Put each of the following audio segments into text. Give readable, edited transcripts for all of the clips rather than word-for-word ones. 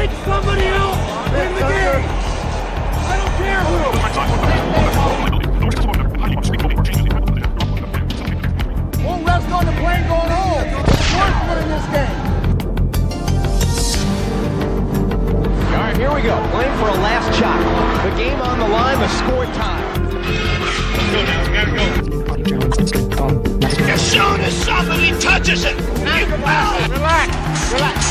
Take somebody else in the game. I don't care who. Won't rest on the plane going home. George winning this game. All right, here we go. Playing for a last shot. The game on the line, the score time. Let's go now. We gotta go. As soon as somebody touches it, relax.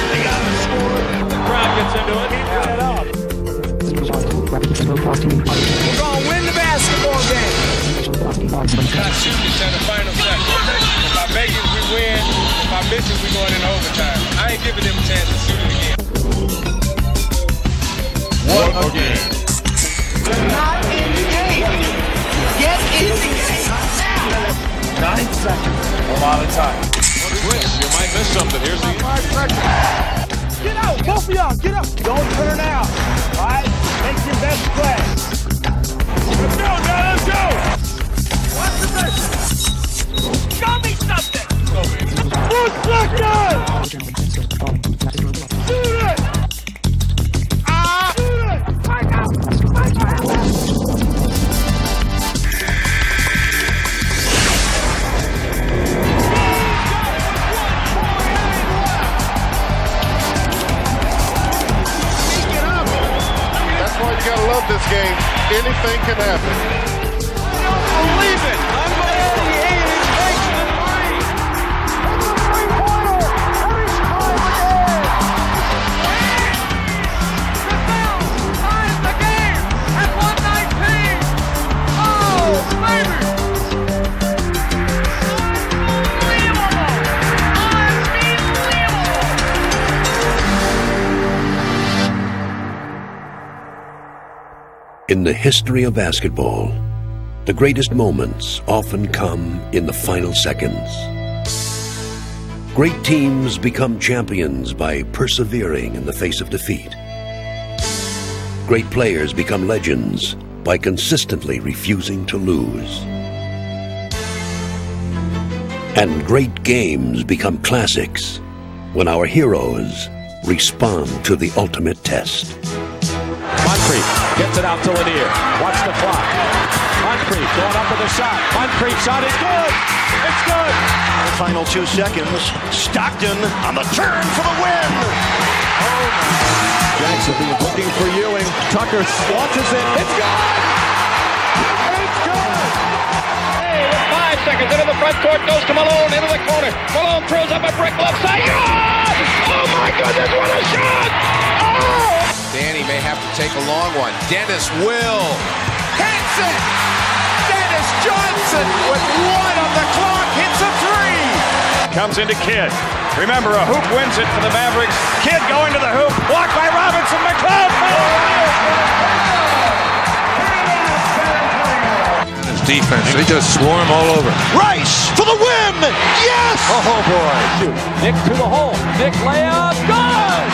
They got to score. The crowd gets into it. He put it up. We're going to win the basketball game. Not shooting each other final second. If I make it, we win. If I miss it, we going into overtime. I ain't giving them a chance to shoot it again. What a game. You're not in the game. Get in the game. 9 seconds. A lot of time. You might miss something. Here's the... Get out, both of y'all, get up. Don't turn out. All right? Make your best play. Let's go, man, let's go. What's the best? Show me something. 1 second. Shoot it. Shoot it. You gotta love this game. Anything can happen. I don't believe it. I'm going 88 and takes the three. It's a three-pointer. Every time again. The Bills ties the game at 119. Oh, baby. In the history of basketball, the greatest moments often come in the final seconds. Great teams become champions by persevering in the face of defeat. Great players become legends by consistently refusing to lose. And great games become classics when our heroes respond to the ultimate test. Moncrief gets it out to Lanier. Watch the clock. Moncrief going up with a shot. Moncrief shot is good. It's good. The final 2 seconds. Stockton on the turn for the win. Jackson looking for Ewing. Tucker launches it. It's good. It's good. Hey, with 5 seconds into the front court, goes to Malone into the corner. Malone throws up a brick left side. Oh my goodness, what a shot! Oh! Danny may have to take a long one. Dennis will. Hits it! Dennis Johnson with 1 on the clock hits a 3. Comes into Kidd. Remember, a hoop wins it for the Mavericks. Kidd going to the hoop. Blocked by Robinson. McLeod. His defense, they just swarm all over. Rice for the win. Yes! Oh boy. Nick to the hole. Nick layup. Good!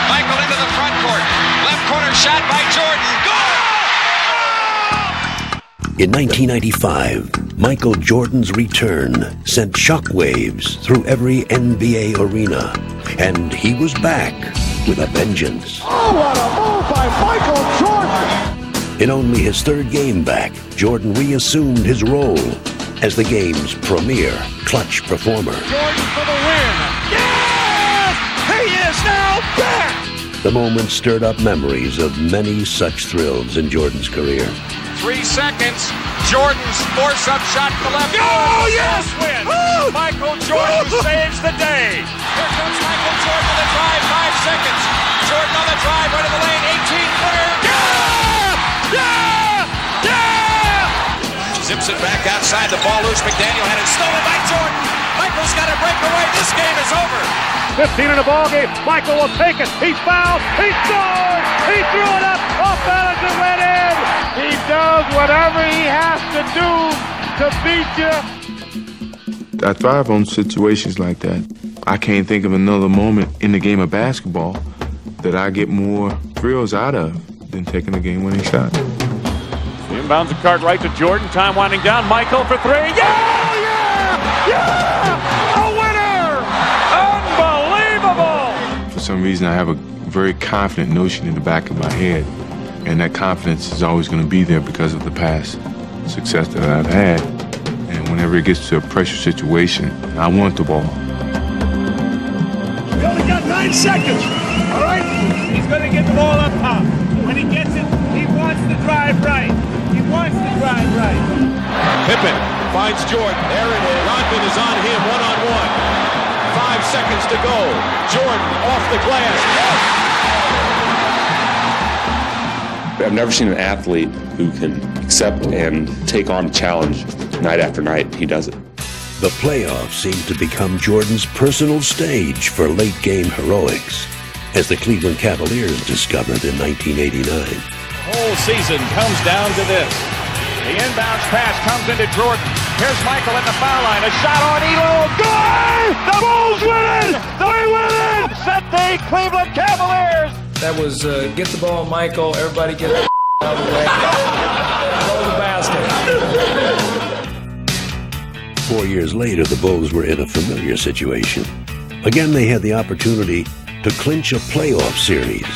Michael into the front court. Left corner shot by Jordan. Good! In 1995, Michael Jordan's return sent shockwaves through every NBA arena, and he was back with a vengeance. Oh, what a move by Michael Jordan! In only his 3rd game back, Jordan reassumed his role as the game's premier clutch performer. Jordan for the win. Yes! He is now back! The moment stirred up memories of many such thrills in Jordan's career. 3 seconds. Jordan's force-up shot to the left. Oh, yes! Win. Oh! Michael Jordan saves the day. Here comes Michael Jordan on the drive. 5 seconds. Jordan on the drive, right of the lane. 18-footer. Yeah! Yeah! Yeah! Zips it back outside. The ball loose. McDaniel had it stolen by Jordan. Michael's got to break away. This game is over. 15 in the ball game. Michael will take it. He's fouled. He scored. He threw it up. Off balance and went in. He does whatever he has to do to beat you. I thrive on situations like that. I can't think of another moment in the game of basketball that I get more thrills out of than taking a game-winning shot. Inbounds the card right to Jordan. Time winding down. Michael for 3. Yeah! Yeah! Yeah! A winner! Unbelievable! For some reason, I have a very confident notion in the back of my head, and that confidence is always going to be there because of the past success that I've had. And whenever it gets to a pressure situation, I want the ball. We only got 9 seconds. All right? He's going to get the ball up top. When he gets it, he wants to drive right. He wants to drive right. Pippen finds Jordan. There it is. Rodman is on him, one-on-one. 5 seconds to go. Jordan off the glass. I've never seen an athlete who can accept and take on a challenge night after night. He does it. The playoffs seemed to become Jordan's personal stage for late-game heroics, as the Cleveland Cavaliers discovered in 1989. The whole season comes down to this. The inbounds pass comes into Jordan. Here's Michael at the foul line. A shot on Elo. Good! The Bulls win it! They win it! Set the Cleveland Cavaliers! That was get the ball, Michael. Everybody get the out of the way. Throw the basket. 4 years later, the Bulls were in a familiar situation. Again, they had the opportunity to clinch a playoff series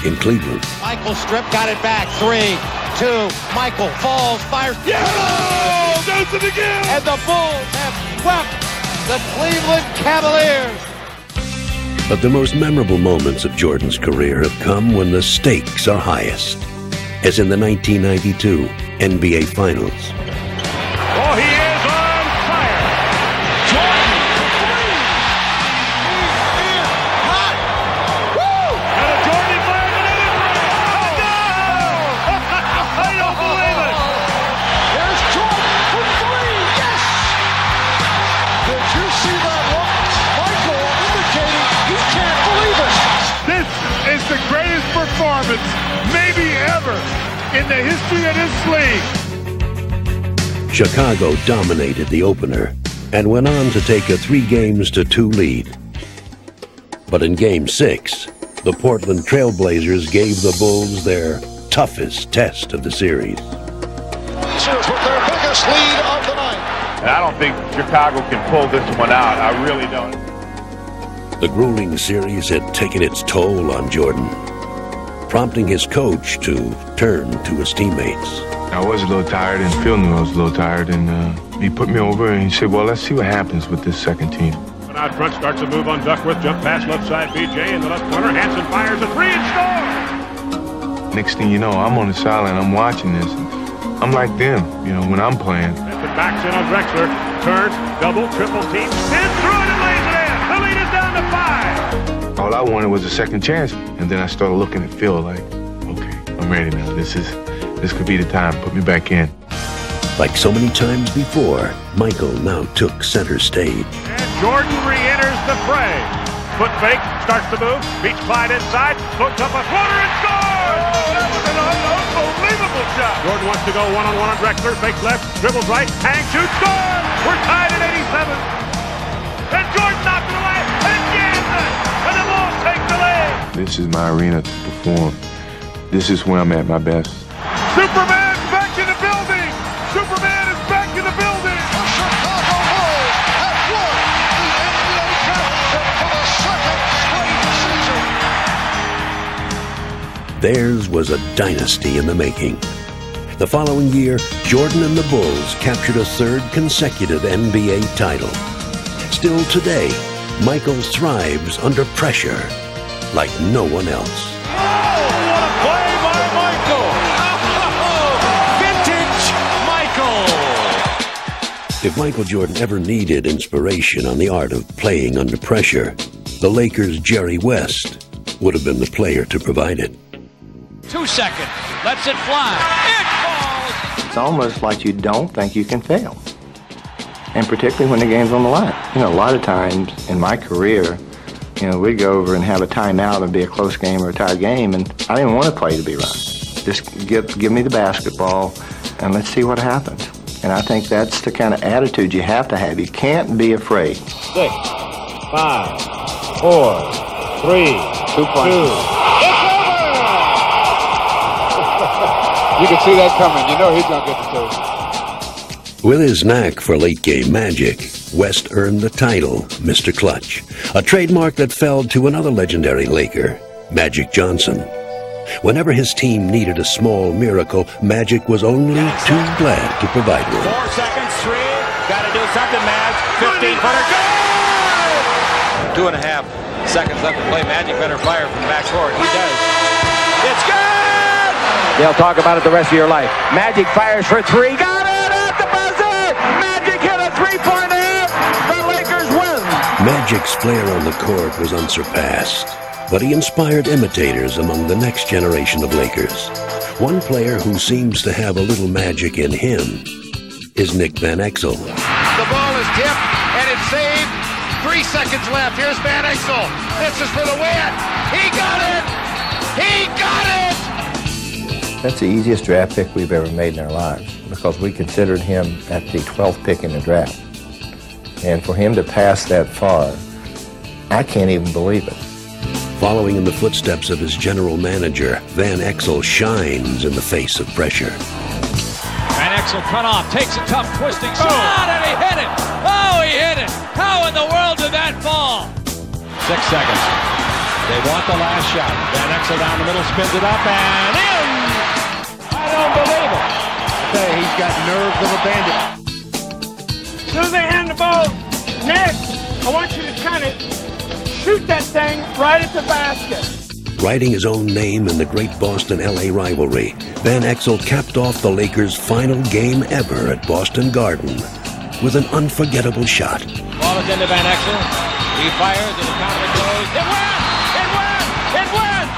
in Cleveland. Michael strip, got it back. 3, 2, Michael falls, fires. Yeah! Does it again! And the Bulls have swept the Cleveland Cavaliers. But the most memorable moments of Jordan's career have come when the stakes are highest, as in the 1992 NBA Finals. Oh, he is on fire! Jordan, 3! He is hot! Woo! And a Jordan fire, another 3! Oh, no! I don't believe it! There's Jordan for 3! Yes! Did you see that look? Michael indicating he can't believe it! This is the greatest performance, maybe ever, in the history of this league. Chicago dominated the opener and went on to take a 3-2 lead. But in Game 6, the Portland Trailblazers gave the Bulls their toughest test of the series. Blazers with their biggest lead of the night. And I don't think Chicago can pull this one out. I really don't. The grueling series had taken its toll on Jordan, prompting his coach to turn to his teammates. I was a little tired, and Phil knew I was a little tired, and he put me over and he said, well, let's see what happens with this second team. Out front starts a move on Duckworth, jump pass left side, BJ in the left corner, Hansen fires a 3 and scores! Next thing you know, I'm on the sideline, I'm watching this, and I'm like them, you know, when I'm playing. The backs in on Drexler, turns, double, triple team, spins through it and lays it in! The lead is down to 5! All I wanted was a second chance, and then I started looking at Phil like, okay, I'm ready now, this could be the time, put me back in. Like so many times before, Michael now took center stage. And Jordan re-enters the fray. Foot fake, starts to move, beats Clyde inside, hooks up a floater and scores! Oh, that was an unbelievable shot! Jordan wants to go one-on-one on Drexler, fakes left, dribbles right, hangs, shoots, scores! We're tied at 87. And Jordan knocked it away, and jams it! And the Bulls take the lead! This is my arena to perform. This is where I'm at my best. Superman's back in the building! Superman is back in the building! The Chicago Bulls have won the NBA championship for the second straight season. Theirs was a dynasty in the making. The following year, Jordan and the Bulls captured a 3rd consecutive NBA title. Still today, Michael thrives under pressure like no one else. If Michael Jordan ever needed inspiration on the art of playing under pressure, the Lakers' Jerry West would have been the player to provide it. 2 seconds, lets it fly, it falls! It's almost like you don't think you can fail, and particularly when the game's on the line. You know, a lot of times in my career, you know, we'd go over and have a timeout and be a close game or a tied game, and I didn't want to play to be run. Just give me the basketball, and let's see what happens. And I think that's the kind of attitude you have to have. You can't be afraid. 6, 5, 4, 3, 2. It's over! You can see that coming. You know he's going to get the 2. With his knack for late-game magic, West earned the title Mr. Clutch, a trademark that fell to another legendary Laker, Magic Johnson. Whenever his team needed a small miracle, Magic was only too glad to provide one. 4 seconds, 3. Got to do something, Mavs. 15-footer, good! 2.5 seconds left to play. Magic better fire from backcourt. He does. It's good! They'll talk about it the rest of your life. Magic fires for 3. Got it at the buzzer! Magic hit a three-pointer! The Lakers win! Magic's flair on the court was unsurpassed, but he inspired imitators among the next generation of Lakers. One player who seems to have a little magic in him is Nick Van Exel. The ball is tipped, and it's saved. 3 seconds left. Here's Van Exel. This is for the win. He got it! He got it! That's the easiest draft pick we've ever made in our lives because we considered him at the 12th pick in the draft. And for him to pass that far, I can't even believe it. Following in the footsteps of his general manager, Van Exel shines in the face of pressure. Van Exel cut off, takes a tough twisting shot, and he hit it! Oh, he hit it! How in the world did that fall? 6 seconds. They want the last shot. Van Exel down the middle, spins it up, and in! I don't believe it. Okay, he's got nerves of a bandit. As soon as they hand the ball, Nick, I want you to kind of shoot that thing right at the basket. Writing his own name in the great Boston-LA rivalry, Van Exel capped off the Lakers' final game ever at Boston Garden with an unforgettable shot. Ball is into Van Exel. He fires, and the counter goes. It went! It went! It went!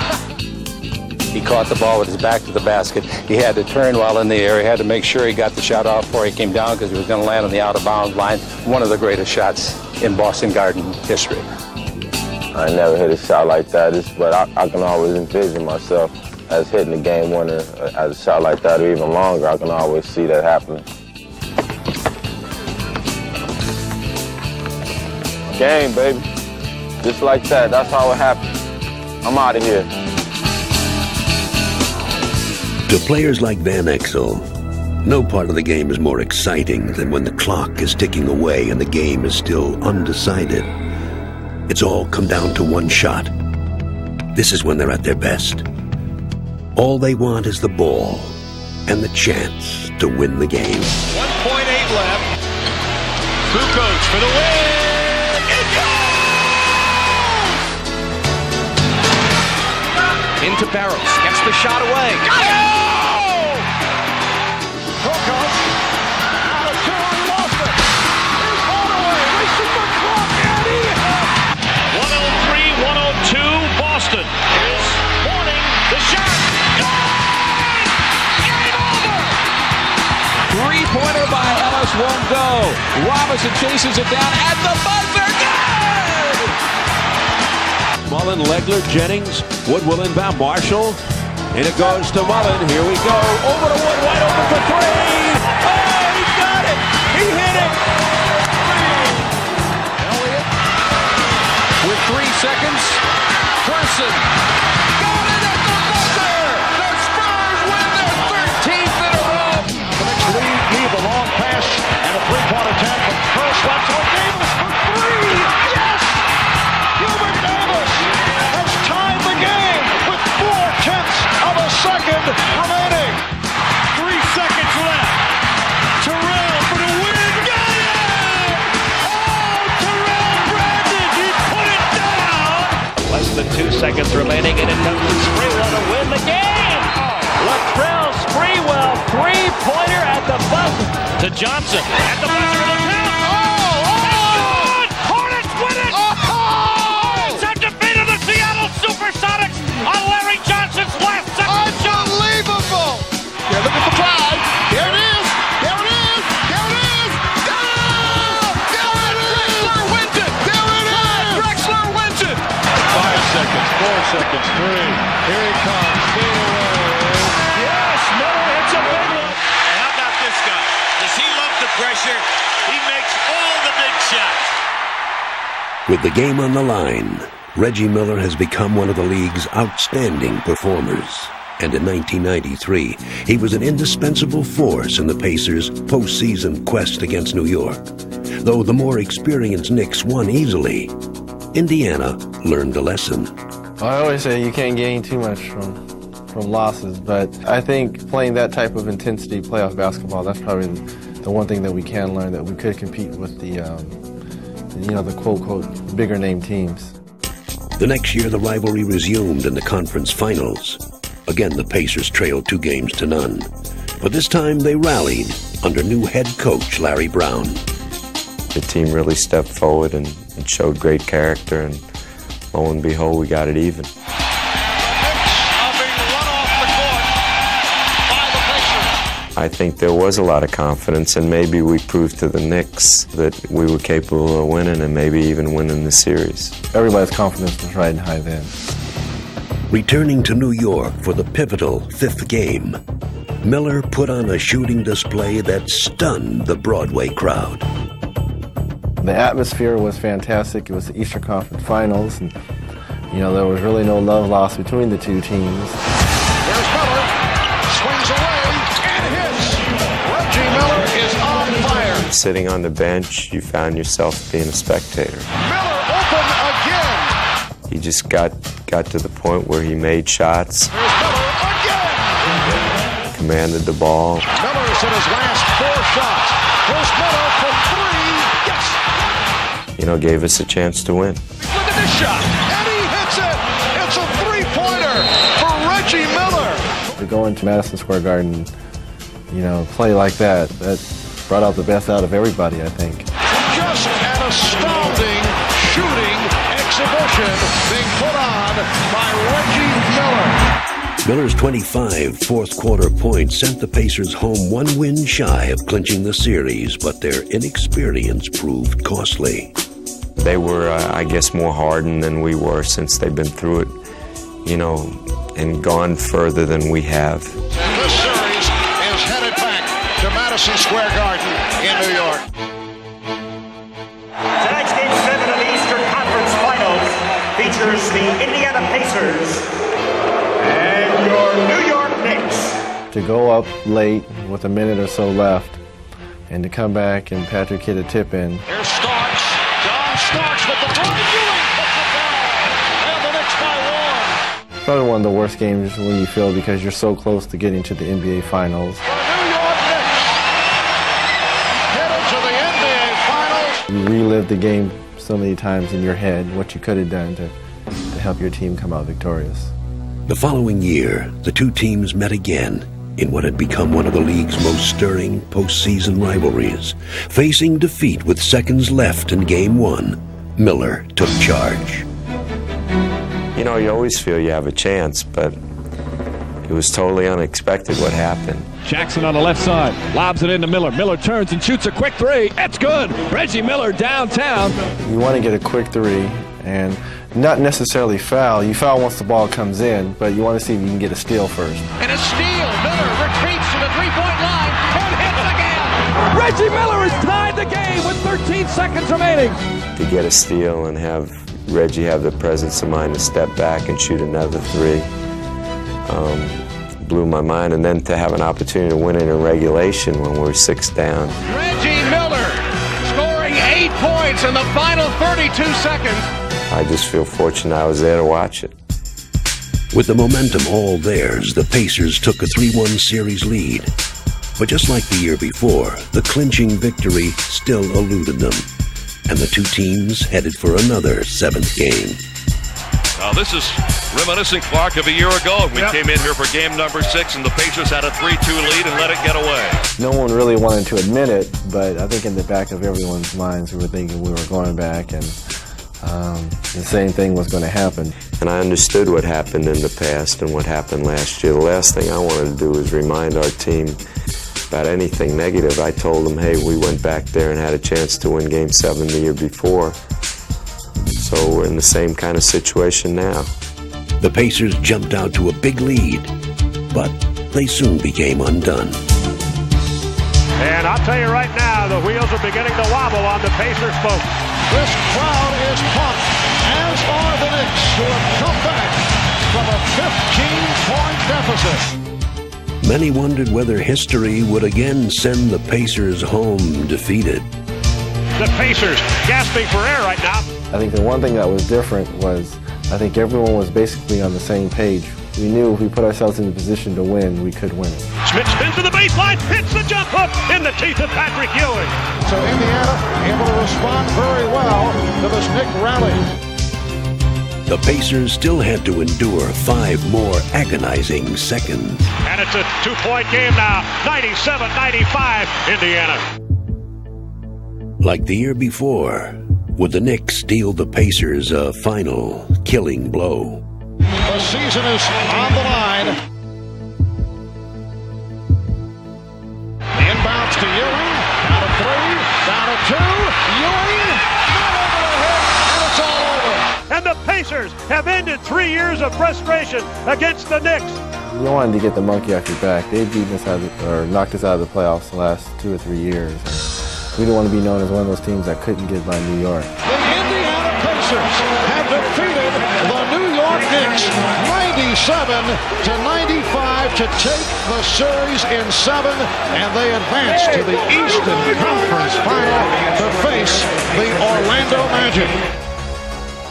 He caught the ball with his back to the basket. He had to turn while in the air. He had to make sure he got the shot off before he came down because he was going to land on the out-of-bounds line. One of the greatest shots in Boston Garden history. I never hit a shot like that, but I can always envision myself as hitting the game winner as a shot like that or even longer. I can always see that happening. Game, baby. Just like that. That's how it happened. I'm out of here. To players like Van Exel, no part of the game is more exciting than when the clock is ticking away and the game is still undecided. It's all come down to one shot. This is when they're at their best. All they want is the ball and the chance to win the game. 1.8 left. Kukoc for the win. It goes! Into Barros. Gets the shot away. Got it! Kukoc. Out of 2 on Boston. Here's Hardaway. Racing the clock. And he hit. 103-102. Boston is wanting the shot. Good! Game over! Three-pointer by Ellis won't go. Robinson chases it down at the buzzer. Good! Mullen, Legler, Jennings, Wood will inbound, Marshall, and it goes to Mullen. Here we go. Over to Wood, wide open for 3. Oh, he got it! He hit it! Elliott with 3 seconds. Person got it at the buzzer. The Spurs win their 13th in a row. The next lead, leave a long pass and a three-point attempt from Curse left to Davis for 3. Yes! Hubert Davis has tied the game with 4/10 of a second remaining. 3 seconds left. Terrell for the win. Got it! Oh, Terrell Brandon, he put it down. Less than 2 seconds remaining, and it comes to Sprewell to win the game. Latrell Sprewell, three-pointer at the buzzer to Johnson at the buzzer of the count. Good! Hornets win it! Hornets have defeated the Seattle Supersonics on Larry Johnson's last second shot. Unbelievable! They're looking for Clyde. There it is! There it is! There it is! Oh! There it is! Drexler wins it! There it is! Drexler wins it! 5 seconds, 4 seconds, 3. Here he comes. Fade away. Yes, Miller hits a big one. And how about this guy? Does he love the pressure? He makes all the big shots. With the game on the line, Reggie Miller has become one of the league's outstanding performers. And in 1993, he was an indispensable force in the Pacers' postseason quest against New York. Though the more experienced Knicks won easily, Indiana learned a lesson. I always say you can't gain too much from losses, but I think playing that type of intensity playoff basketball, that's probably the one thing that we can learn, that we could compete with the quote-unquote bigger name teams. The next year, the rivalry resumed in the conference finals. Again, the Pacers trailed 2-0. But this time they rallied under new head coach Larry Brown. The team really stepped forward and showed great character, and lo and behold, we got it even. I think there was a lot of confidence, and maybe we proved to the Knicks that we were capable of winning and maybe even winning the series. Everybody's confidence was riding high then. Returning to New York for the pivotal 5th game, Miller put on a shooting display that stunned the Broadway crowd. The atmosphere was fantastic. It was the Eastern Conference Finals, and there was really no love lost between the two teams. There's Miller, swings away and hits. Reggie Miller is on fire. Sitting on the bench, you found yourself being a spectator. Miller open again. He just got to the point where he made shots. There's Miller again. Commanded the ball. Miller's in his last 4 shots. Here's Miller from 3. Yes. Gave us a chance to win. Look at this shot. And he hits it. It's a 3-pointer for Reggie Miller. To go into Madison Square Garden, play like that brought out the best out of everybody, I think. Just an astounding shooting exhibition being put on by Reggie Miller. Miller's 25 fourth-quarter points sent the Pacers home 1 win shy of clinching the series, but their inexperience proved costly. They were, I guess, more hardened than we were since they've been through it, and gone further than we have. And this series is headed back to Madison Square Garden in New York. Tonight's Game 7 of the Eastern Conference Finals features the Indiana Pacers and your New York Knicks. To go up late with a minute or so left and to come back and Patrick hit a tip in. Here's Starks. John Starks with the throw. Ewing puts it down. And the Knicks by 1. Probably one of the worst games when you feel, because you're so close to getting to the NBA Finals. You relive the game so many times in your head, what you could have done to help your team come out victorious. The following year, the two teams met again in what had become one of the league's most stirring postseason rivalries. Facing defeat with seconds left in Game 1, Miller took charge. You always feel you have a chance, but it was totally unexpected what happened. Jackson on the left side, lobs it into Miller. Miller turns and shoots a quick 3. That's good. Reggie Miller downtown. You want to get a quick 3 and not necessarily foul. You foul once the ball comes in, but you want to see if you can get a steal first. And a steal. Miller retreats to the 3-point line and hits again. Reggie Miller has tied the game with 13 seconds remaining. To get a steal and have Reggie have the presence of mind to step back and shoot another 3. Blew my mind, and then to have an opportunity to win it in regulation when we're 6 down. Reggie Miller scoring 8 points in the final 32 seconds. I just feel fortunate I was there to watch it. With the momentum all theirs, the Pacers took a 3-1 series lead. But just like the year before, the clinching victory still eluded them, and the two teams headed for another 7th game. Now this is reminiscent, Clark, of a year ago. We came in here for game number 6, and the Pacers had a 3-2 lead and let it get away. No one really wanted to admit it, but I think in the back of everyone's minds we were thinking we were going back, and the same thing was going to happen. And I understood what happened in the past and what happened last year. The last thing I wanted to do was remind our team about anything negative. I told them, hey, we went back there and had a chance to win Game 7 the year before. So we're in the same kind of situation now. The Pacers jumped out to a big lead, but they soon became undone. And I'll tell you right now, the wheels are beginning to wobble on the Pacers, folks. This crowd is pumped, as are the Knicks, who have come back from a 15 3-point deficit. Many wondered whether history would again send the Pacers home defeated. The Pacers gasping for air right now. I think the one thing that was different was I think everyone was basically on the same page. We knew if we put ourselves in a position to win, we could win it. Schmidt spins to the baseline, hits the jump hook in the teeth of Patrick Ewing. So Indiana able to respond very well to this Knick rally. The Pacers still had to endure 5 more agonizing seconds. And it's a 2-point game now, 97-95, Indiana. Like the year before, would the Knicks deal the Pacers a final killing blow? The season is on the line. Inbounds to Ewing. Down to 3. Down to 2. Ewing. Not over the head. And it's all over. And the Pacers have ended 3 years of frustration against the Knicks. You wanted to get the monkey off your back. They've beaten us out of or knocked us out of the playoffs the last 2 or 3 years. We didn't want to be known as one of those teams that couldn't get by New York. The Indiana Pacers have defeated the New York Knicks 97-95 to take the series in 7, and they advance to the Eastern Conference Final to face the Orlando Magic.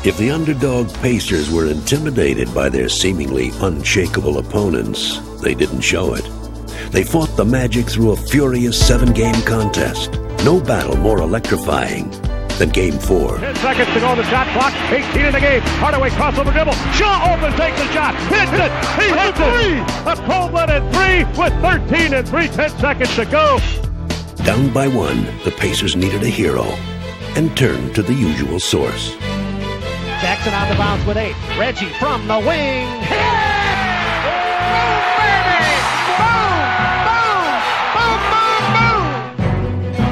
If the underdog Pacers were intimidated by their seemingly unshakable opponents, they didn't show it. They fought the Magic through a furious 7-game contest. No battle more electrifying than Game 4. 10 seconds to go on the shot clock. 18 in the game. Hardaway crossover dribble. Shaw open, takes the shot. Hits it. He hits it. A cold-blooded 3 with 13 and 10 seconds to go. Down by 1, the Pacers needed a hero and turned to the usual source. Jackson out of bounds with 8. Reggie from the wing.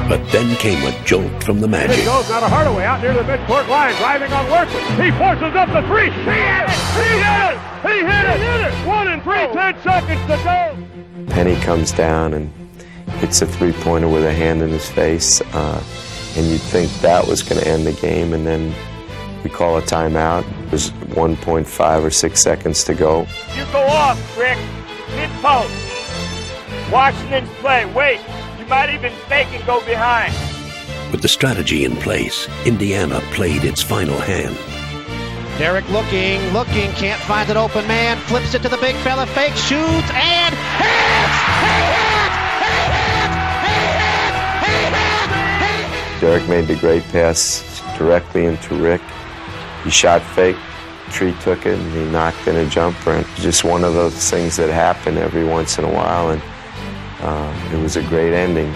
But then came a jolt from the Magic. It goes now to Hardaway out near the midcourt line, driving on Worthley. He forces up the 3. He hit it! He hit it! He hit it! He hit it! 1 and 10 seconds to go. Penny comes down and hits a 3-pointer with a hand in his face, and you'd think that was going to end the game, and then we call a timeout. There's 1.5 or 6 seconds to go. You go off, Rick. Mid-post. Washington's play. Wait. You might even fake and go behind. With the strategy in place, Indiana played its final hand. Derek looking, can't find an open man, flips it to the big fella, fake, shoots, and hits! Derek made the great pass directly into Rick. He shot fake, Tree took it, and he knocked in a jumper. And just one of those things that happen every once in a while, and it was a great ending.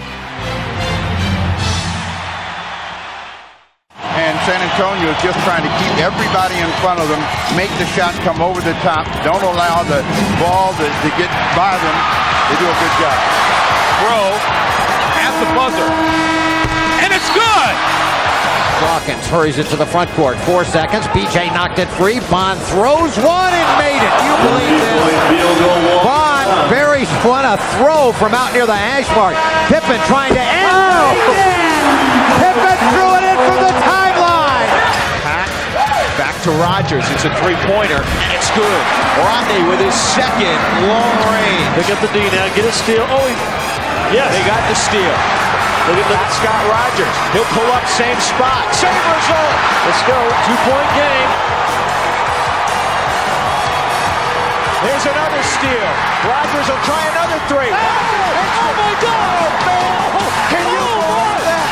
And San Antonio is just trying to keep everybody in front of them, make the shot come over the top, don't allow the ball to get by them. They do a good job. Throw at the buzzer. And it's good! Dawkins hurries it to the front court. 4 seconds. BJ knocked it free. Bond throws one and made it. You believe this? Bond buries one. A throw from out near the hash mark. Pippen trying to end. Pippen threw it in from the timeline. Back to Rogers. It's a 3-pointer, and it's good. Rodney with his second long range. Pick up the D now. Get a steal. Oh, yes. They got the steal. Look at Scott Rogers. He'll pull up same spot. Same result. Let's go. 2-point game. There's another steal. Rogers will try another 3. Oh my God, man. Can you believe that?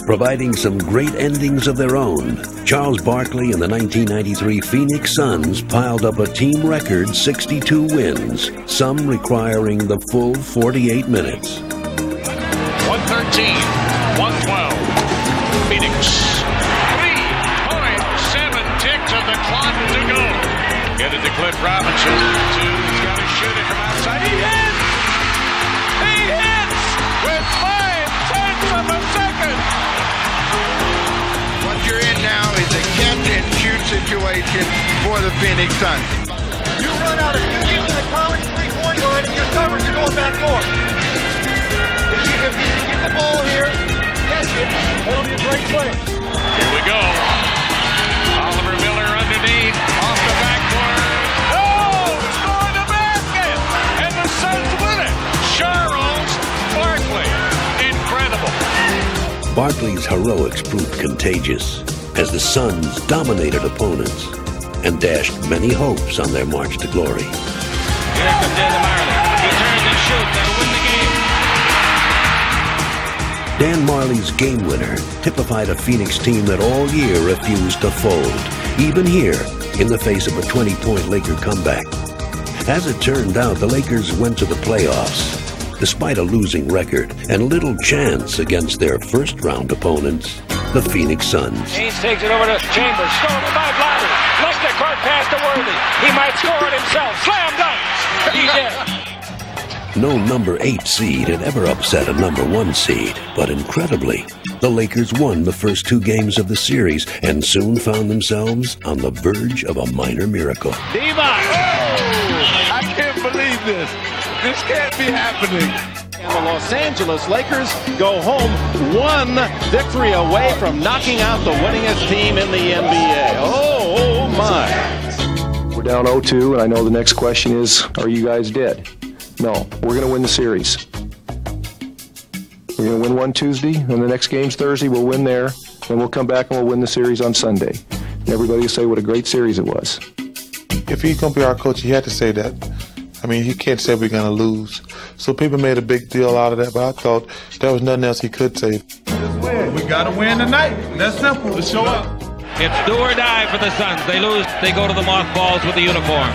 Providing some great endings of their own, Charles Barkley and the 1993 Phoenix Suns piled up a team record 62 wins, some requiring the full 48 minutes. 113, 112. Phoenix. 3.7 ticks of the clock to go. Get it to Cliff Robinson. He's got to shoot it from outside. He hits! He hits with 5/10 of a second. What you're in now is a catch-and-shoot situation for the Phoenix Suns. You run out of 2 in the college 3-point line and you're covered. You're going back north. If you get the ball here, catch it, it'll be a great play. Here we go. Oliver Miller underneath, off the backboard. Barkley's heroics proved contagious as the Suns dominated opponents and dashed many hopes on their march to glory. Here comes Dan Marley. He turns and shoots. They'll win the game. Dan Marley's game winner typified a Phoenix team that all year refused to fold, even here in the face of a 20-point Laker comeback. As it turned out, the Lakers went to the playoffs despite a losing record and little chance against their first-round opponents, the Phoenix Suns. Haynes takes it over to Chambers. Stolen by Bladder. Left the court pass to Worthy. He might score it himself. Slam dunk. He's in. No number 8 seed had ever upset a number 1 seed, but incredibly, the Lakers won the first 2 games of the series and soon found themselves on the verge of a minor miracle. Diva! Oh, I can't believe this. This can't be happening. And the Los Angeles Lakers go home 1 victory away from knocking out the winningest team in the NBA. Oh my. We're down 0-2, and I know the next question is, are you guys dead? No, we're going to win the series. We're going to win one Tuesday, and the next game's Thursday. We'll win there, and we'll come back and we'll win the series on Sunday. And everybody will say what a great series it was. If he's going to be our coach, he had to say that. I mean, he can't say we're going to lose. So people made a big deal out of that, but I thought there was nothing else he could say. We got to win tonight. That's simple. Let's show up. It's do or die for the Suns. They lose, they go to the mothballs with the uniform.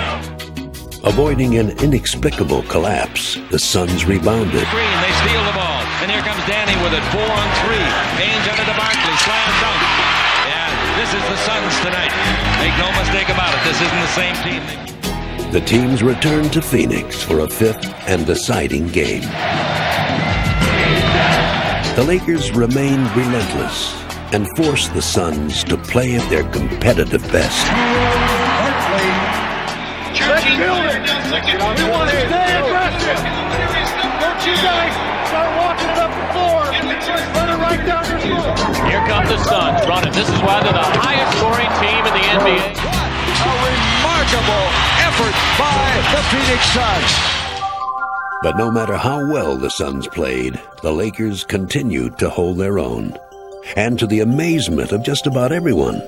Avoiding an inexplicable collapse, the Suns rebounded. Green, they steal the ball. And here comes Danny with it. 4-on-3. Haynes under the Barkley. Slam dunk. Yeah, this is the Suns tonight. Make no mistake about it. This isn't the same team. The teams returned to Phoenix for a 5th and deciding game. The Lakers remained relentless and forced the Suns to play at their competitive best. Let's build it. We want to stay aggressive. Don't you guys start walking it up the floor. Run it right down your throat. Here come the Suns running. This is why they're the highest scoring team in the NBA. A remarkable effort by the Phoenix Suns. But no matter how well the Suns played, the Lakers continued to hold their own. And to the amazement of just about everyone,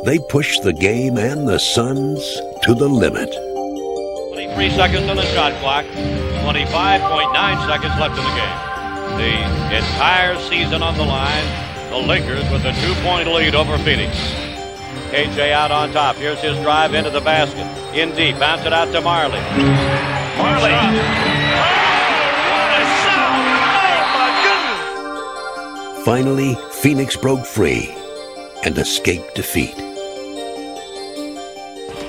they pushed the game and the Suns to the limit. 23 seconds on the shot clock, 25.9 seconds left in the game. The entire season on the line, the Lakers with a 2-point lead over Phoenix. KJ out on top. Here's his drive into the basket. In deep, bounce it out to Marley. Marley. What a shot! Oh, my goodness! Finally, Phoenix broke free and escaped defeat.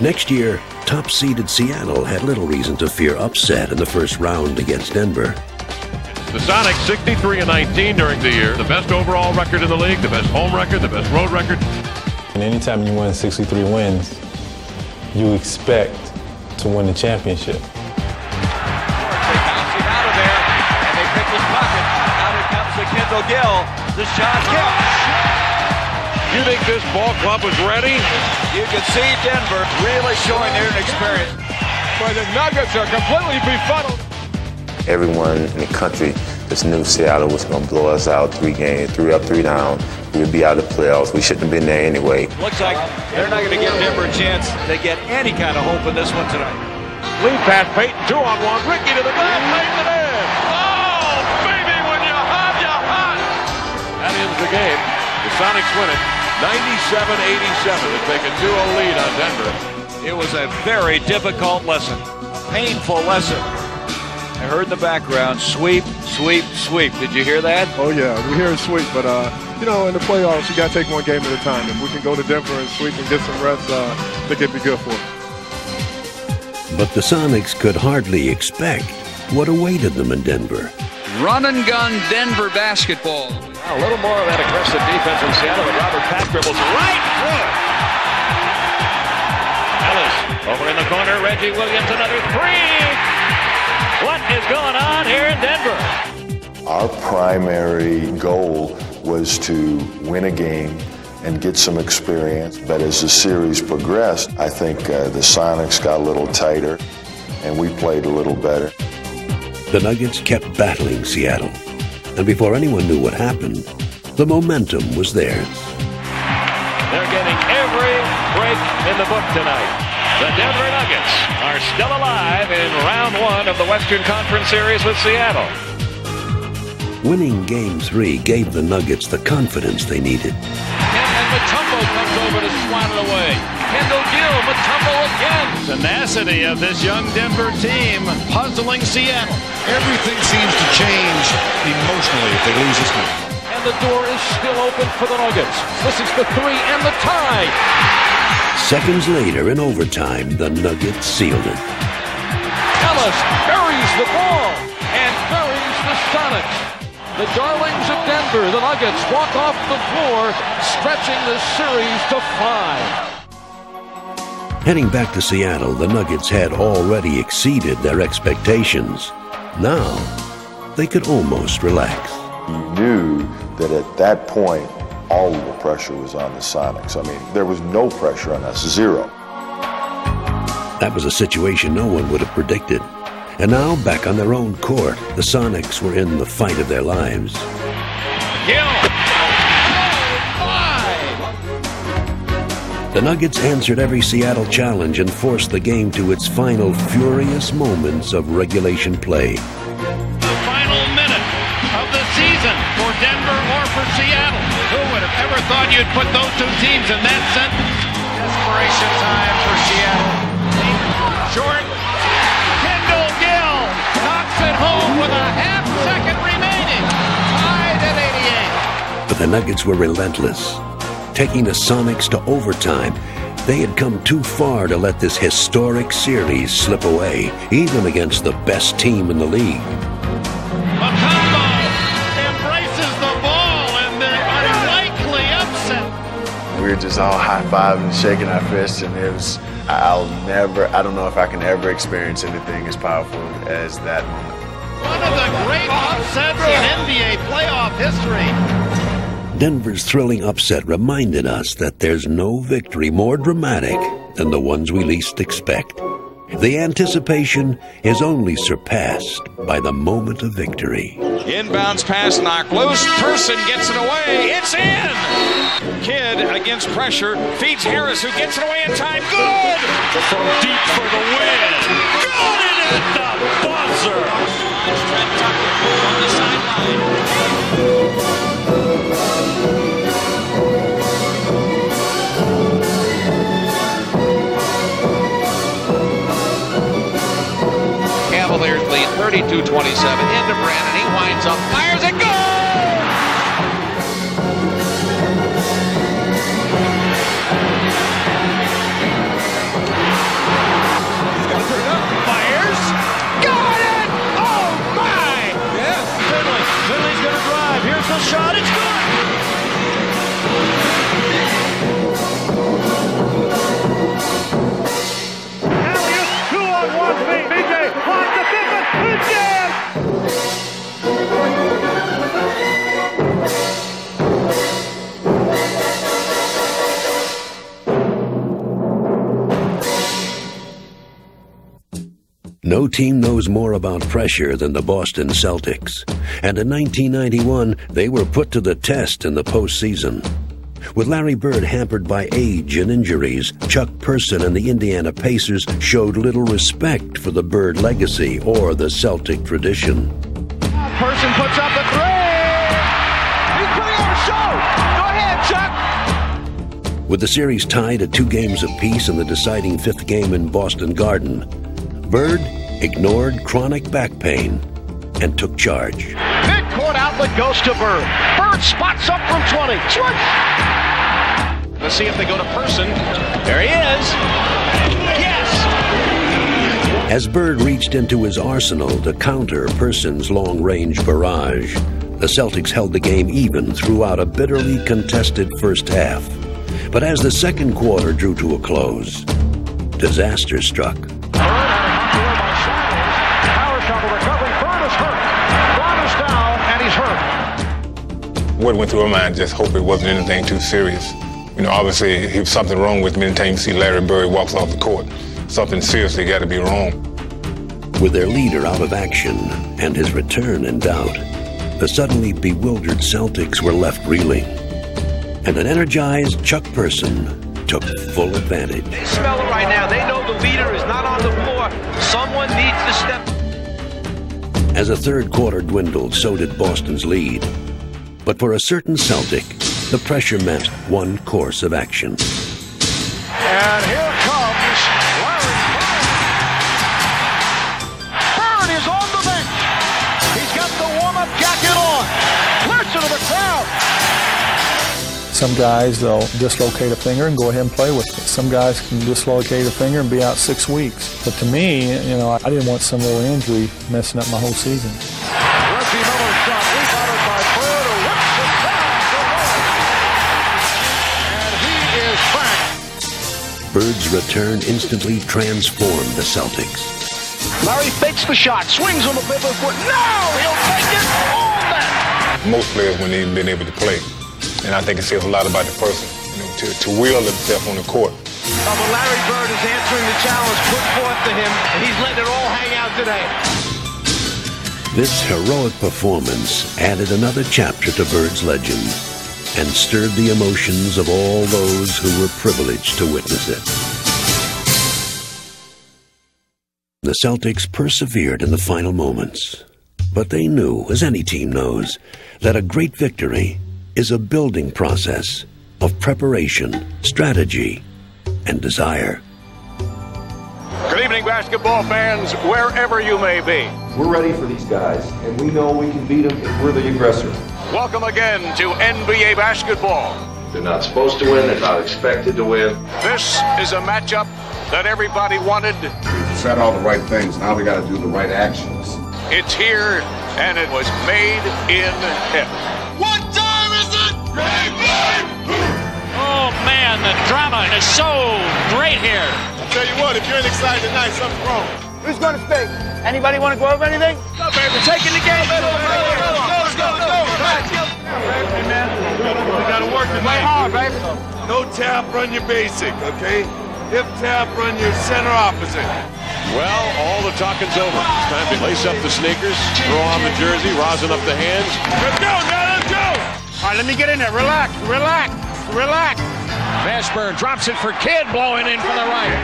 Next year, top-seeded Seattle had little reason to fear upset in the first round against Denver. The Sonics 63-19 during the year. The best overall record in the league, the best home record, the best road record. And anytime you win 63 wins, you expect to win the championship. They bounce him out of there, and they pick his pocket. Now here comes the Kendall Gill. The shot counts. You think this ball club was ready? You can see Denver really showing their experience. But the Nuggets are completely befuddled. Everyone in the country just knew Seattle was going to blow us out 3 games, 3 up, 3 down. We would be out of the playoffs. We shouldn't have been there anyway. Looks like they're not going to give Denver a chance to get any kind of hope in this one tonight. Lead pass, Peyton, 2-on-1. Ricky to the back, lays it in. Oh, baby, when you're hot, you're hot. That ends the game. The Sonics win it 97-87 to take a 2-0 lead on Denver. It was a very difficult lesson, painful lesson. I heard in the background, sweep, sweep, sweep. Did you hear that? Oh, yeah, we hear it sweep, but, you know, in the playoffs, you got to take one game at a time. If we can go to Denver and sweep and get some reps, I think it'd be good for us. But the Sonics could hardly expect what awaited them in Denver. Run and gun Denver basketball. A little more of that aggressive defense in Seattle, and Robert Pack dribbles right through it. Ellis over in the corner, Reggie Williams, another 3. What is going on here in Denver? Our primary goal was to win a game and get some experience. But as the series progressed, I think the Sonics got a little tighter and we played a little better. The Nuggets kept battling Seattle. And before anyone knew what happened, The momentum was theirs. They're getting every break in the book tonight. The Denver Nuggets are still alive in round one of the Western Conference Series with Seattle. Winning Game 3 gave the Nuggets the confidence they needed. And Mutombo comes over to swat it away. Kendall Gill, Mutombo again. Tenacity of this young Denver team puzzling Seattle. Everything seems to change emotionally if they lose this one. And the door is still open for the Nuggets. This is the three and the tie. Seconds later in overtime, the Nuggets sealed it. Ellis buries the ball and buries the Sonics. The darlings of Denver, the Nuggets, walk off the floor, stretching the series to 5. Heading back to Seattle, the Nuggets had already exceeded their expectations. Now, they could almost relax. You knew that at that point, all of the pressure was on the Sonics. I mean, there was no pressure on us, zero. That was a situation no one would have predicted. And now, back on their own court, the Sonics were in the fight of their lives. The Nuggets answered every Seattle challenge and forced the game to its final furious moments of regulation play. The final minute of the season for Denver or for Seattle. Who would have ever thought you'd put those two teams in that sentence? Desperation time for Seattle. Short. Kendall Gill knocks it home with a half second remaining. Tied at 88. But the Nuggets were relentless. Taking the Sonics to overtime, they had come too far to let this historic series slip away, even against the best team in the league. Mutombo embraces the ball and the unlikely upset. We were just all high-fiving, shaking our fists, and it was, I don't know if I can ever experience anything as powerful as that moment. One of the great upsets in NBA playoff history. Denver's thrilling upset reminded us that there's no victory more dramatic than the ones we least expect. The anticipation is only surpassed by the moment of victory. Inbounds pass knocked loose. Person gets it away. It's in. Kidd against pressure feeds Harris, who gets it away in time. Good. From deep for the win. Got it at the buzzer. Trent Tucker on the sideline. Cavaliers lead 32-27 into Brandon. He winds up, fires it, goal! He's going to put it up, fires, got it! Oh my! Yes, Finley's going to drive. Here's the shot, it's good! No team knows more about pressure than the Boston Celtics. And in 1991, they were put to the test in the postseason. With Larry Bird hampered by age and injuries, Chuck Person and the Indiana Pacers showed little respect for the Bird legacy or the Celtic tradition. Person puts up a three! He's putting on a show! Go ahead, Chuck! With the series tied at 2 games apiece in the deciding 5th game in Boston Garden, Bird ignored chronic back pain and took charge. Midcourt outlet goes to Bird. Bird spots up from 20. Let's see if they go to Person. There he is. Yes! As Bird reached into his arsenal to counter Person's long-range barrage, the Celtics held the game even throughout a bitterly contested first half. But as the second quarter drew to a close, disaster struck. What went through my mind, just hope it wasn't anything too serious. You know, obviously, if was something wrong with me, anytime you see Larry Bird walks off the court, something seriously got to be wrong. With their leader out of action and his return in doubt, the suddenly bewildered Celtics were left reeling, and an energized Chuck Person took full advantage. They smell it right now. They know the leader is not on the floor. Someone needs to step. As the third quarter dwindled, so did Boston's lead. But for a certain Celtic, the pressure meant one course of action. And here comes Larry Bird is on the bench. He's got the warm-up jacket on. Flirts into the crowd. Some guys, they'll dislocate a finger and go ahead and play with it. Some guys can dislocate a finger and be out 6 weeks. But to me, I didn't want some little injury messing up my whole season. Reggie Miller's shot rebounded by Bird, who whips it down to Larry. And he is back. Bird's return instantly transformed the Celtics. Larry fakes the shot, swings on the pivot foot. No! He'll take it all back. Most players, when they've been able to play, and I think it says a lot about the person, to will himself on the court. But Larry Bird is answering the challenge put forth to him, and he's letting it all hang out today. This heroic performance added another chapter to Bird's legend and stirred the emotions of all those who were privileged to witness it. The Celtics persevered in the final moments, but they knew, as any team knows, that a great victory is a building process of preparation, strategy, and desire. Good evening, basketball fans, wherever you may be. We're ready for these guys, and we know we can beat them if we're the aggressor. Welcome again to NBA basketball. They're not supposed to win. They're not expected to win. This is a matchup that everybody wanted. We've said all the right things. Now we got to do the right actions. It's here, and it was made in heaven. What time is it? Oh, man, the drama is so great here. I'll tell you what, if you ain't excited tonight, something's wrong. Who's going to speak? Anybody want to go over anything? Go, baby. Taking the game. Let's go. Hey, man, we got to work tonight. Hard, baby. No tap, run your basic, okay? Hip tap, run your center opposite. Well, all the talking's over. It's time to lace up the sneakers, throw on the jersey, rosin up the hands. Let's go, now let's go! All right, let me get in there. Relax. Mashburn drops it for Kidd, blowing in for the right.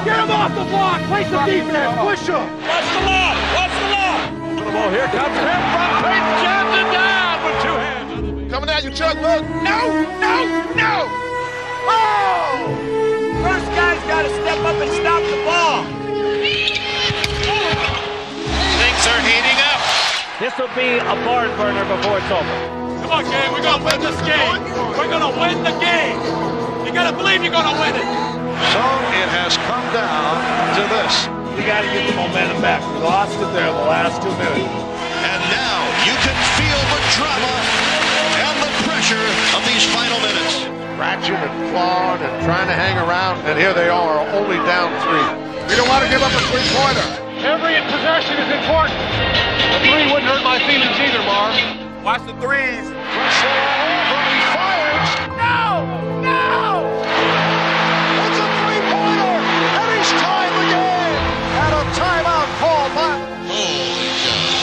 Get him off the block. Play some defense. Push him. Watch the law. The ball here comes in from Peyton Johnson down with two hands. Coming at you, Chuck, look. No. Oh! First guy's got to step up and stop the ball. Things are heating up. This will be a barn burner before it's over. Come on, gang. We're going to win this game. We're going to win the game. You got to believe you're going to win it. So it has come down to this. We got to get the momentum back. We lost it there in the last 2 minutes. And now you can feel the drama and the pressure of these final minutes. Scratching and clawing and trying to hang around, and here they are, only down 3. We don't want to give up a three-pointer. Every possession is important. The 3 wouldn't hurt my feelings either, Marv. Watch the threes. Pressure all over. He fires. No! It's a three-pointer, and he's tied the game. And a timeout call by.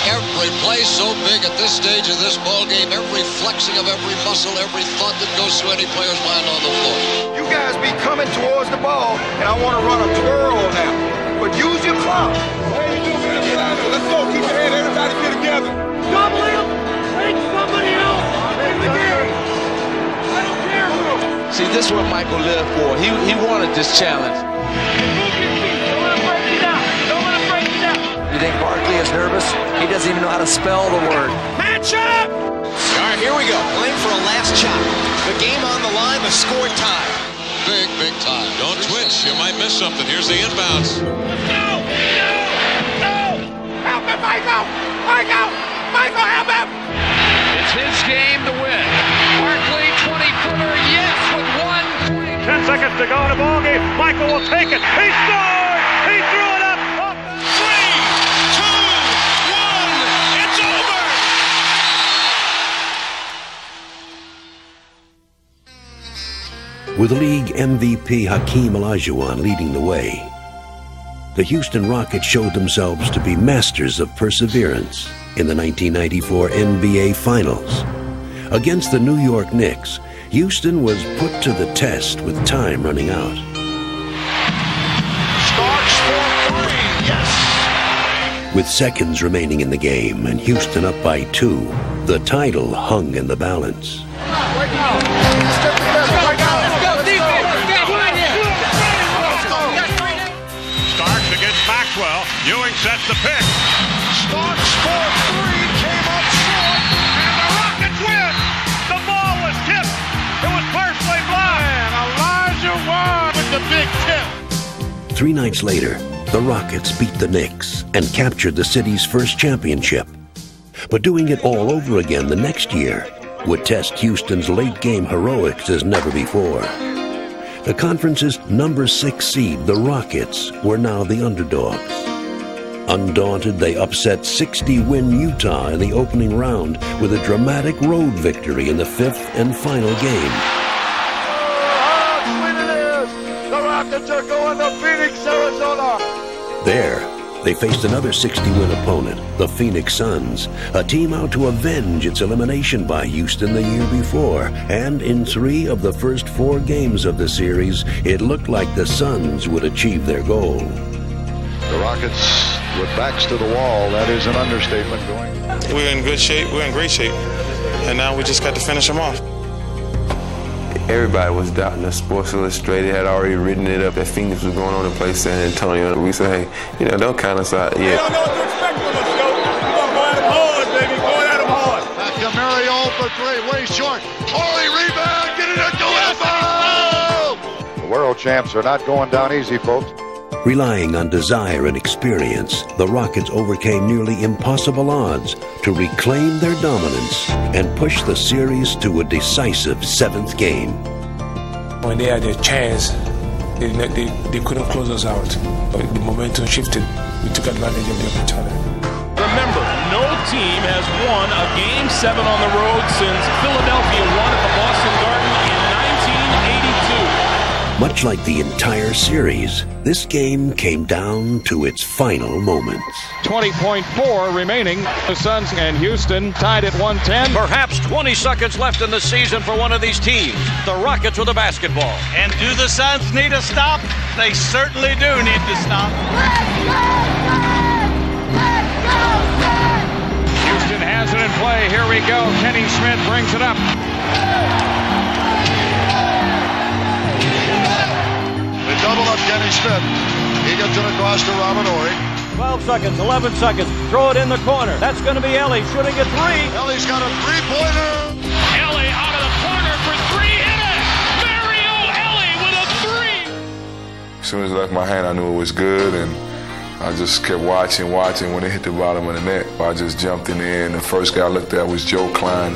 Every play so big at this stage of this ball game, every flexing of every muscle, every thought that goes through any player's mind on the floor. You guys be coming towards the ball, and I want to run a twirl now. But use your clout. Hey, you do, man. Get out of here. Let's go. Keep your head. Everybody get together. Double him. Take somebody else in the game. I don't care who. See, this is what Michael lived for. He wanted this challenge. You think Barkley is nervous? He doesn't even know how to spell the word. Match up! All right, here we go. Playing for a last shot. The game on the line, the score tie. Big time. Don't twitch. You might miss something. Here's the inbounds. No! Help him, Michael! Help him! It's his game to win. Barkley, 20-footer, yes, with 1. 10 seconds to go in the ball game. Michael will take it. He scored! He threw it up. 3, 2, 1. It's over! With league MVP Hakeem Olajuwon leading the way, the Houston Rockets showed themselves to be masters of perseverance in the 1994 NBA Finals. Against the New York Knicks, Houston was put to the test with time running out. Starks for three, yes! With seconds remaining in the game and Houston up by 2, the title hung in the balance. Starks against Maxwell. Ewing sets the pick. Starks for three, came up short. And the Rockets win! The ball was tipped. It was partially blocked. And Elijah Wan with the big tip. 3 nights later, the Rockets beat the Knicks and captured the city's first championship. But doing it all over again the next year would test Houston's late-game heroics as never before. The conference's number 6 seed, the Rockets, were now the underdogs. Undaunted, they upset 60-win Utah in the opening round with a dramatic road victory in the 5th and final game. Oh, how sweet it is! The Rockets are going to Phoenix, Arizona! There, they faced another 60-win opponent, the Phoenix Suns, a team out to avenge its elimination by Houston the year before. And in 3 of the first 4 games of the series, it looked like the Suns would achieve their goal. The Rockets with backs to the wall, that is an understatement going. We're in good shape, we're in great shape, and now we just got to finish them off. Everybody was doubting us. Sports Illustrated had already written it up that Phoenix was going on to play San Antonio. We said, hey, don't count us out yet. We don't know what to expect from us, Joe. We're going to go at them hard, baby. Going at them hard. Back to Mario for three, way short. Holy rebound, get it up to Lambeau! The world champs are not going down easy, folks. Relying on desire and experience, the Rockets overcame nearly impossible odds to reclaim their dominance and push the series to a decisive 7th game. When they had their chance, they couldn't close us out. But the momentum shifted. We took advantage of the opportunity. Remember, no team has won a Game 7 on the road since Philadelphia won at the Boston Garden in 1982. Much like the entire series, this game came down to its final moments. 20.4 remaining. The Suns and Houston tied at 110. Perhaps 20 seconds left in the season for one of these teams. The Rockets with the basketball. And do the Suns need a stop? They certainly do need to stop. Houston has it in play. Here we go. Kenny Smith brings it up. Double up Kenny Smith. He gets it across to Robert Horry. 12 seconds, 11 seconds. Throw it in the corner. That's going to be Ellie shooting a 3. Ellie's got a three-pointer. Ellie out of the corner for 3. Hit it! Mario Ellie with a 3. As soon as it left my hand, I knew it was good, and I just kept watching. When it hit the bottom of the net, I just jumped in there, and the first guy I looked at was Joe Klein,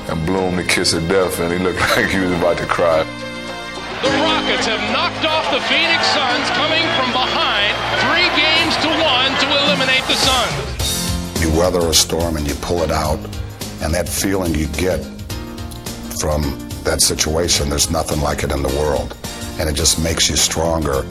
and blew him the kiss of death, and he looked like he was about to cry. The Rockets have knocked off the Phoenix Suns, coming from behind 3 games to 1 to eliminate the Suns. You weather a storm and you pull it out, and that feeling you get from that situation, there's nothing like it in the world, and it just makes you stronger.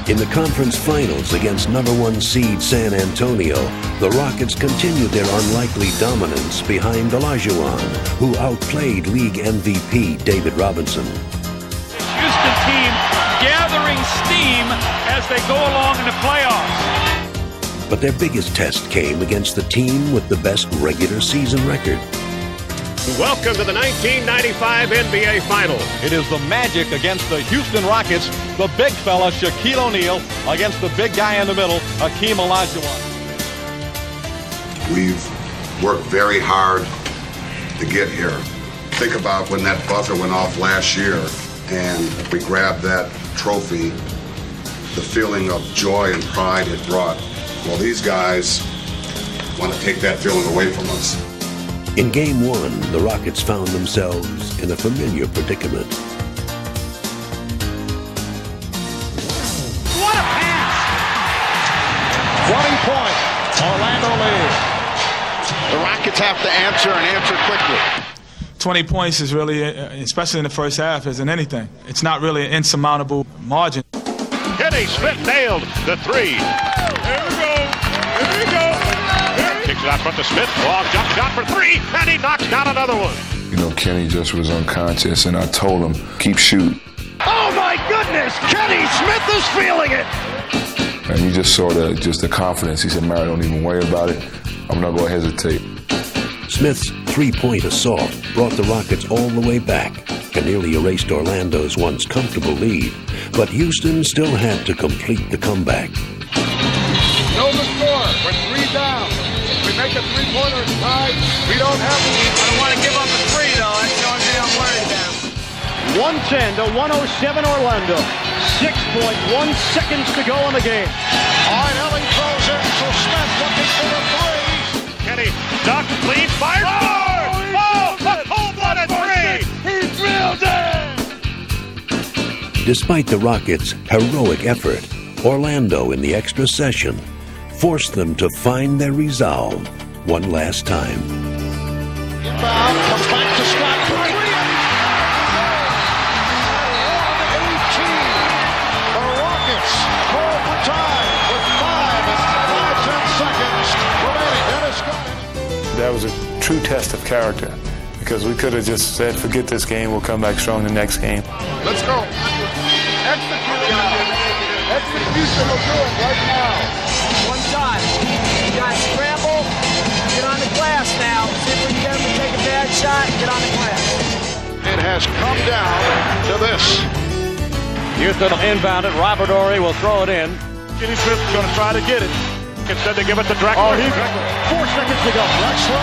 In the conference finals against number 1 seed San Antonio, the Rockets continued their unlikely dominance behind Olajuwon, who outplayed league MVP David Robinson. Houston team gathering steam as they go along in the playoffs. But their biggest test came against the team with the best regular season record. Welcome to the 1995 NBA Finals. It is the Magic against the Houston Rockets. The big fella, Shaquille O'Neal, against the big guy in the middle, Hakeem Olajuwon. We've worked very hard to get here. Think about when that buzzer went off last year and we grabbed that trophy, the feeling of joy and pride it brought. Well, these guys want to take that feeling away from us. In Game 1, the Rockets found themselves in a familiar predicament. What a pass! 20 points. Orlando leads. The Rockets have to answer and answer quickly. 20 points is really, especially in the first half, isn't anything. It's not really an insurmountable margin. Kenny Smith nailed the 3. Here we go. Here we go. Kicks it out front to Smith. Long jump shot for three, and he knocks down another one. You know, Kenny just was unconscious, and I told him, keep shooting. Oh my goodness, Kenny Smith is feeling it. And he just saw the confidence. He said, Mary, don't even worry about it. I'm not going to hesitate. Smith's three-point assault brought the Rockets all the way back and nearly erased Orlando's once comfortable lead. But Houston still had to complete the comeback. Know the score. We're 3 down. If we make a three-pointer in time, we don't have it. I don't want to give up a three, though. That's the only thing I'm worried about. 110 to 107 Orlando. 6.1 seconds to go in the game. All right, Ellie throws in for Smith looking for a three. Kenny ducks, leads, fires, scores! Oh, a cold-blooded three! He drilled it! Despite the Rockets' heroic effort, Orlando in the extra session forced them to find their resolve one last time. Inbound, comes back to Scott. 1-18. The Rockets hold for time with 5 seconds remaining. Dennis Scott. That was a true test of character because we could have just said, forget this game, we'll come back strong the next game. Let's go. Execution will do it right now. One shot. You got to scramble. Get on the glass now. See if we can get him to take a bad shot. Get on the glass. It has come down to this. Houston will inbound it. Robert Horry will throw it in. Kenny Smith's going to try to get it. Instead, they give it to Drexler. 4 seconds to go. Drexler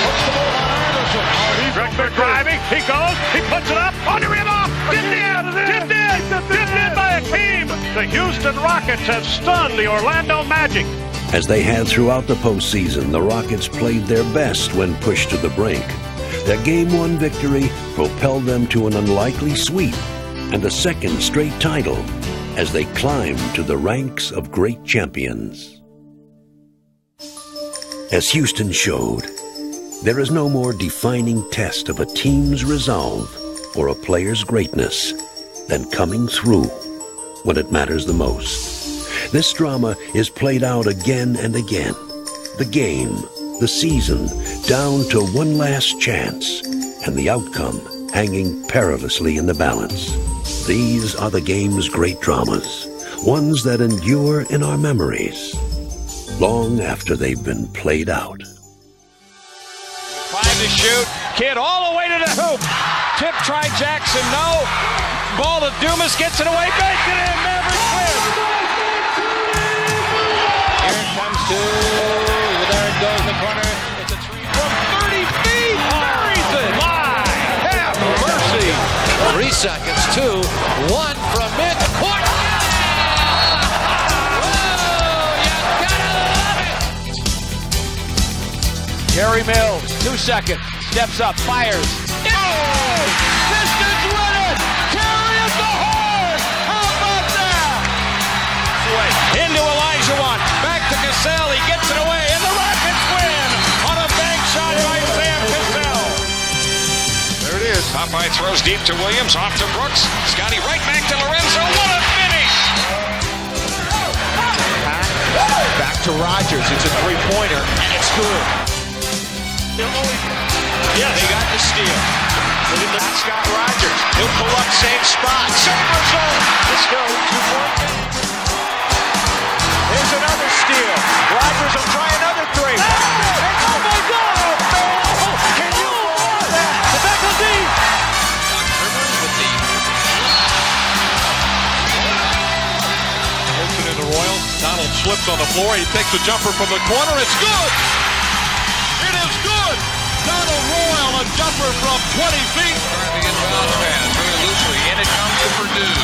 puts the ball on Anderson. Drexler driving. He goes. He puts it up. On the rim off. Tipped in. Tipped in. Tipped in by a team. The Houston Rockets have stunned the Orlando Magic. As they had throughout the postseason, the Rockets played their best when pushed to the brink. Their Game 1 victory propelled them to an unlikely sweep and a second straight title as they climbed to the ranks of great champions. As Houston showed, there is no more defining test of a team's resolve or a player's greatness than coming through when it matters the most. This drama is played out again and again. The game, the season, down to one last chance, and the outcome hanging perilously in the balance. These are the game's great dramas, ones that endure in our memories, long after they've been played out. 5 to shoot. Kidd all the way to the hoop. Tip try Jackson, no. Ball to Dumas, gets it away, banks it in. Maverick wins. Here it comes to, there it goes in the corner. It's a three from 30 feet. Buries it. My, have mercy. 3 seconds, 2, 1 from mid-court. Gary Mills, 2 seconds, steps up, fires. Oh! Pistons win it! Terry at the horn! How about that? Into Elijah Watt, back to Cassell, he gets it away, and the Rockets win on a bank shot by Sam Cassell. There it is. Popeye throws deep to Williams, off to Brooks. Scotty right back to Lorenzo, what a finish! Back to Rogers. It's a three-pointer, and it's good. Yes, he got the steal. Look at that, Scott Rogers. He'll pull up, same spot. Same result. Let's go. 2-point game. Here's another steal. Rogers will try another three. Oh, my God. Oh, can you believe that? The back of the Wilson in the Royals. Donald slips on the floor. He takes a jumper from the corner. It's good. It is good. Donald Royal, a jumper from 20 feet. Trying to get the pass very loosely, and it comes to Purdue.